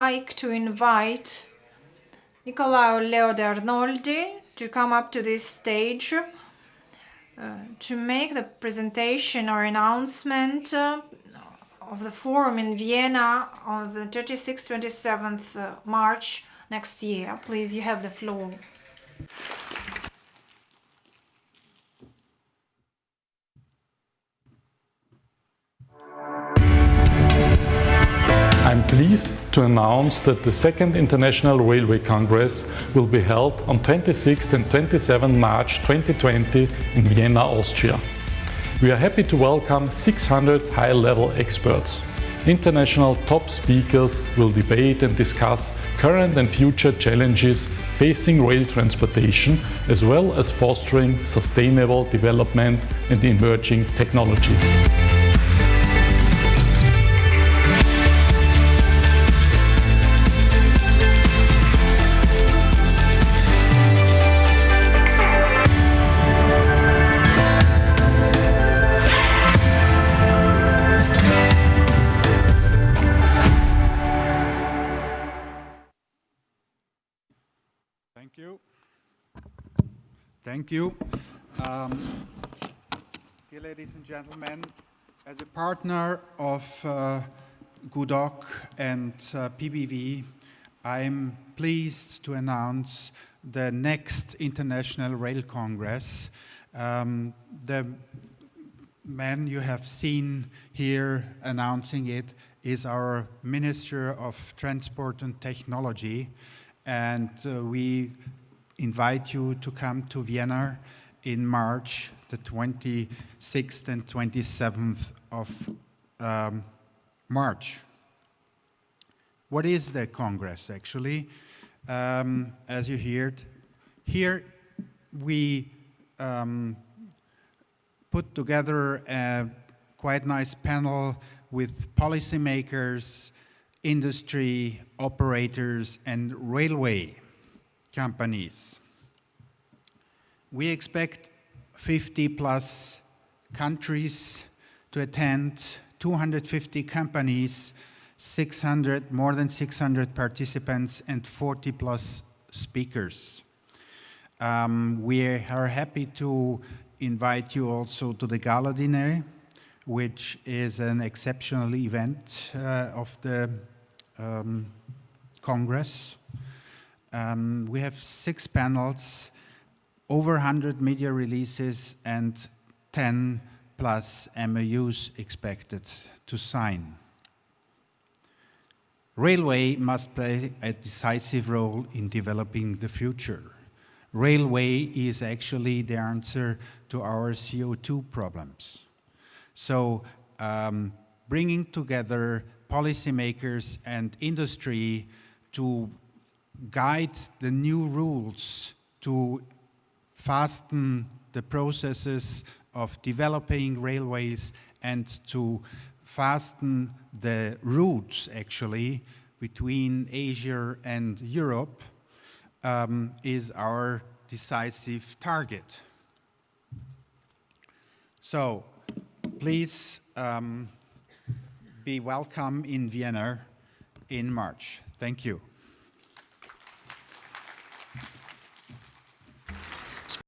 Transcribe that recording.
like to invite Nikolai de Arnoldi to come up to this stage to make the presentation or announcement of the forum in Vienna on the 26th, 27th March next year. Please, you have the floor. I'm pleased to announce that the second International Railway Congress will be held on 26th and 27th March 2020 in Vienna, Austria. We are happy to welcome 600 high-level experts. International top speakers will debate and discuss current and future challenges facing rail transportation, as well as fostering sustainable development and emerging technologies. Thank you. Dear ladies and gentlemen, as a partner of GUDOC and PBV, I'm pleased to announce the next International Rail Congress. The man you have seen here announcing it is our Minister of Transport and Technology, and we invite you to come to Vienna in March, the 26th and 27th of March. What is the Congress, actually? As you heard, here we put together a quite nice panel with policymakers, industry, operators, and railway companies. We expect 50 plus countries to attend, 250 companies, more than 600 participants, and 40 plus speakers. We are happy to invite you also to the Gala Dinner, which is an exceptional event of the Congress. We have 6 panels, over 100 media releases, and 10 plus MOUs expected to sign. Railway must play a decisive role in developing the future. Railway is actually the answer to our CO2 problems. So bringing together policymakers and industry to guide the new rules to fasten the processes of developing railways and to fasten the routes actually between Asia and Europe is our decisive target. So please be welcome in Vienna in March. Thank you.